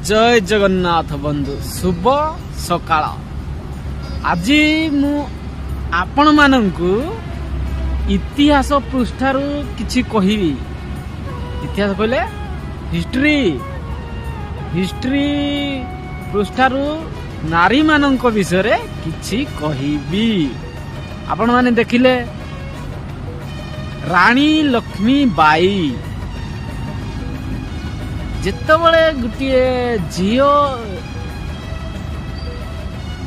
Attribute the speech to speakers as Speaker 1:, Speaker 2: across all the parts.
Speaker 1: जय जगन्नाथ बंधु शुभ सकाळ। आज मु आपण मानंकु इतिहास पृष्ठारु किछि कहिबी। इतिहास कहले हिस्ट्री पृष्ठारु नारी मानंक विषय रे किछि कहिबी। आपण माने देखिले रानी लक्ष्मी बाई जितेबले गोटे झीओ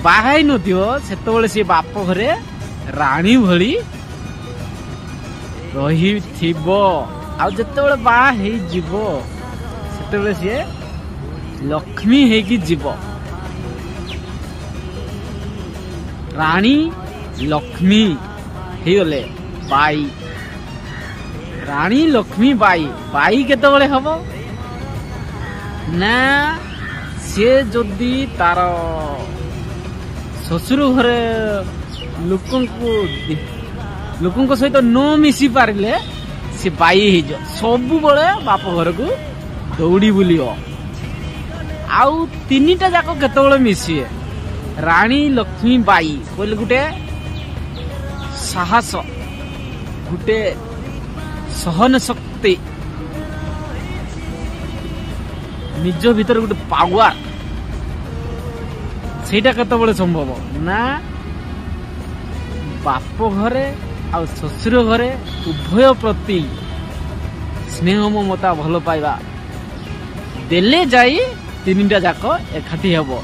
Speaker 1: बाहाई नथिबो सेतेबले से बाप घरे रानी भली रहिथिबो आ जितेबले बाहा हेई जीवो सेतेबले से लक्ष्मी हेकी जीवो। रानी लक्ष्मी हेगले बाई रानी लक्ष्मी बाई बाई केतेबले हबो ना सी जदि तार ससुर घरे लोक सहित न मिसी पारे सी बाई हो सबु बड़े बाप घर को दौड़ी बुलियो। आउ तीनिटा जाक केतेबले मिसिए रानी लक्ष्मी बाई कहले गुटे साहस गुटे सहन शक्ति निज भीतर गोटे पावर सेटा केतेबले संभव ना बाप घरे आ ससुर घरे उभय प्रति स्नेह ममता भल पाइबा देले जाई तीनटा जाक एकाठी हेबो।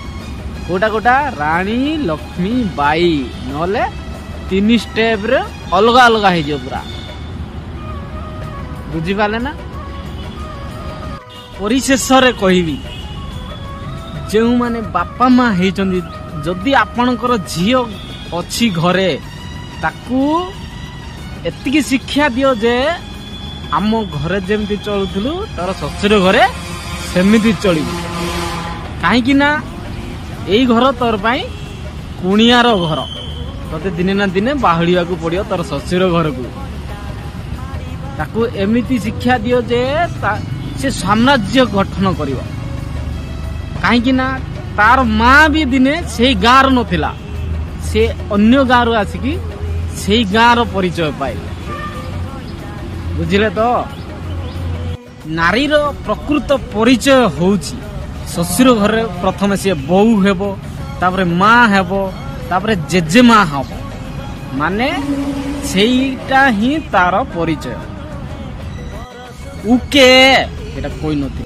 Speaker 1: कोटा कोटा रानी लक्ष्मी बाई नले तीन स्टेप रे अलग अलग हे जो पूरा बुझी पाले ना। परिशेष रे कहिबी जो माने बापा माँ हेचंदी जदि आपणकर झीओ अछि घरे ताकू एतिकी शिक्षा दियो जे आम घरे जेमती चलुथुलु तार ससुर घरे सेमिति चलिबु। काहे कि ना एई घर तोर पई कुणियार घर तते दिने ना दिने बाहलिया को पड़ियो तार ससुर घर को ताकू एमिति शिक्षा दियो जे से साम्राज्य गठन करियो। काहे कि ना तार माँ भी दिने से गाँव नथिला से अन्य गाँव आसिकी से गाँव परिचय पाइले बुझिले तो। नारीर प्रकृत परिचय होउची ससुर घरे प्रथम से बहु हेबो तापरे माँ हेबो तापरे जेजेमा हेबो माने सेईटा ही तार परिचय उके एटा कोई नथि।